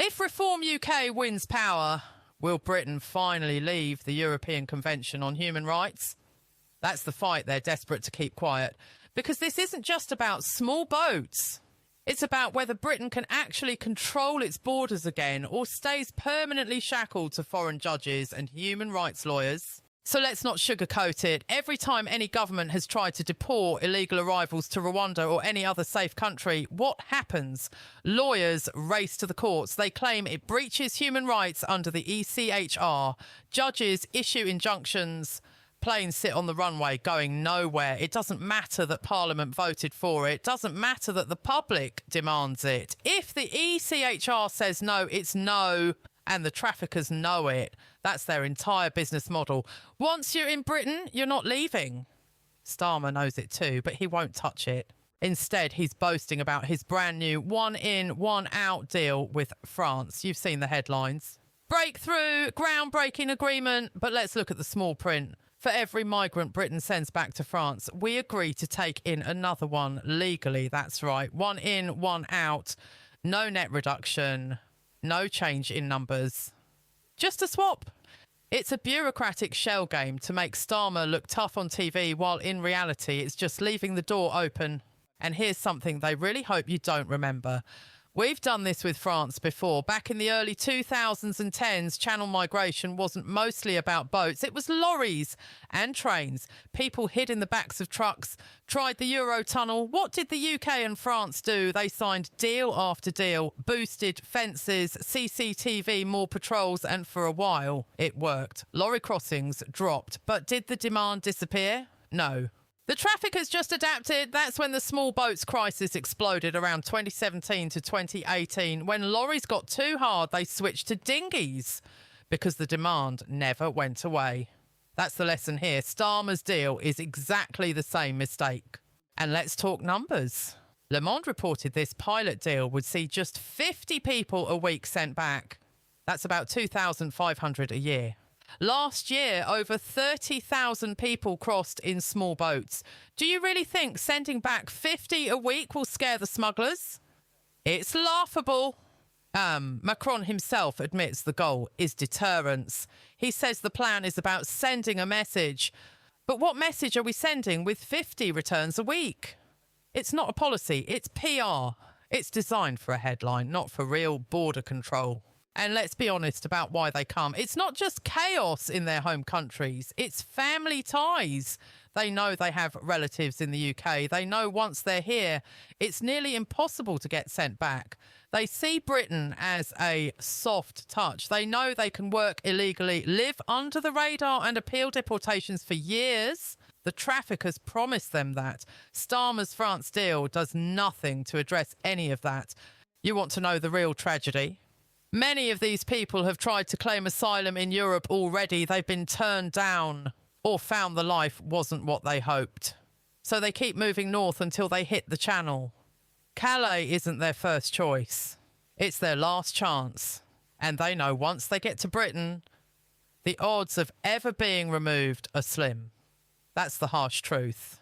If Reform UK wins power, will Britain finally leave the European Convention on Human Rights? That's the fight they're desperate to keep quiet. Because this isn't just about small boats. It's about whether Britain can actually control its borders again or stays permanently shackled to foreign judges and human rights lawyers. So let's not sugarcoat it. Every time any government has tried to deport illegal arrivals to Rwanda or any other safe country, what happens? Lawyers race to the courts. They claim it breaches human rights under the ECHR. Judges issue injunctions. Planes sit on the runway going nowhere. It doesn't matter that Parliament voted for it. It doesn't matter that the public demands it. If the ECHR says no, it's no. And the traffickers know it. That's their entire business model. Once you're in Britain, you're not leaving. Starmer knows it too, but he won't touch it. Instead, he's boasting about his brand new one in, one out deal with France. You've seen the headlines. Breakthrough, groundbreaking agreement. But let's look at the small print. For every migrant Britain sends back to France, we agree to take in another one legally. That's right. One in, one out. No net reduction. No change in numbers. Just a swap. It's a bureaucratic shell game to make Starmer look tough on TV while in reality it's just leaving the door open. And here's something they really hope you don't remember. We've done this with France before. Back in the early 2010s, channel migration wasn't mostly about boats. It was lorries and trains. People hid in the backs of trucks, tried the Eurotunnel. What did the UK and France do? They signed deal after deal, boosted fences, CCTV, more patrols, and for a while, it worked. Lorry crossings dropped. But did the demand disappear? No. The traffickers just adapted. That's when the small boats crisis exploded around 2017 to 2018. When lorries got too hard, they switched to dinghies because the demand never went away. That's the lesson here. Starmer's deal is exactly the same mistake. And let's talk numbers. Le Monde reported this pilot deal would see just 50 people a week sent back. That's about 2,500 a year. Last year, over 30,000 people crossed in small boats. Do you really think sending back 50 a week will scare the smugglers? It's laughable. Macron himself admits the goal is deterrence. He says the plan is about sending a message. But what message are we sending with 50 returns a week? It's not a policy, it's PR. It's designed for a headline, not for real border control. And let's be honest about why they come. It's not just chaos in their home countries. It's family ties. They know they have relatives in the UK. They know once they're here, it's nearly impossible to get sent back. They see Britain as a soft touch. They know they can work illegally, live under the radar and appeal deportations for years. The traffickers promised them that. Starmer's France deal does nothing to address any of that. You want to know the real tragedy? Many of these people have tried to claim asylum in Europe already. They've been turned down or found the life wasn't what they hoped. So they keep moving north until they hit the Channel. Calais isn't their first choice. It's their last chance. And they know once they get to Britain, the odds of ever being removed are slim. That's the harsh truth.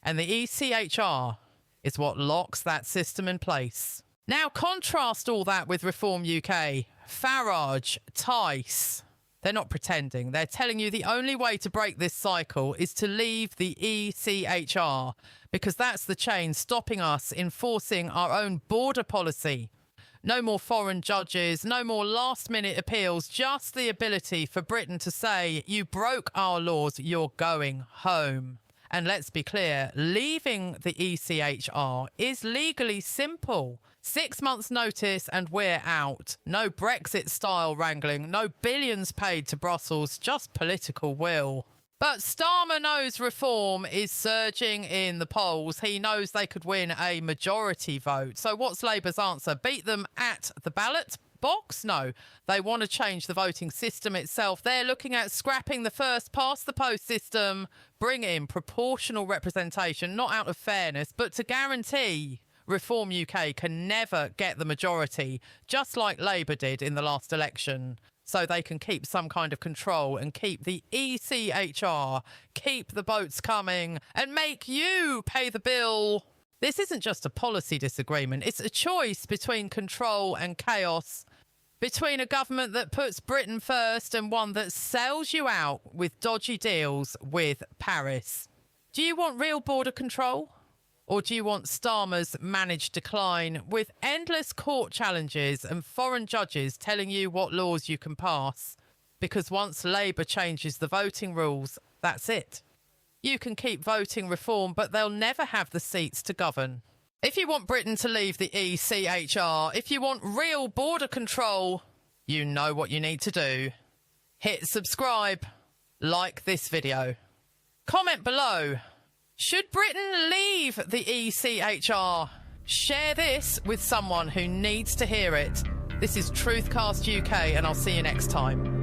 And the ECHR is what locks that system in place. Now contrast all that with Reform UK. Farage, Tice. They're not pretending. They're telling you the only way to break this cycle is to leave the ECHR because that's the chain stopping us enforcing our own border policy. No more foreign judges, no more last-minute appeals, just the ability for Britain to say, you broke our laws, you're going home. And let's be clear, leaving the ECHR is legally simple. 6 months' notice and we're out. No Brexit-style wrangling, no billions paid to Brussels, just political will. But Starmer knows reform is surging in the polls. He knows they could win a majority vote. So what's Labour's answer? Beat them at the ballot box? No, they want to change the voting system itself. They're looking at scrapping the first past the post system, bring in proportional representation, not out of fairness, but to guarantee Reform UK can never get the majority, just like Labour did in the last election, so they can keep some kind of control and keep the ECHR, keep the boats coming and make you pay the bill. This isn't just a policy disagreement. It's a choice between control and chaos. Between a government that puts Britain first and one that sells you out with dodgy deals with Paris. Do you want real border control? Or do you want Starmer's managed decline with endless court challenges and foreign judges telling you what laws you can pass? Because once Labour changes the voting rules, that's it. You can keep voting reform, but they'll never have the seats to govern. If you want Britain to leave the ECHR, if you want real border control, you know what you need to do. Hit subscribe, like this video. Comment below. Should Britain leave the ECHR? Share this with someone who needs to hear it. This is Truthcast UK, and I'll see you next time.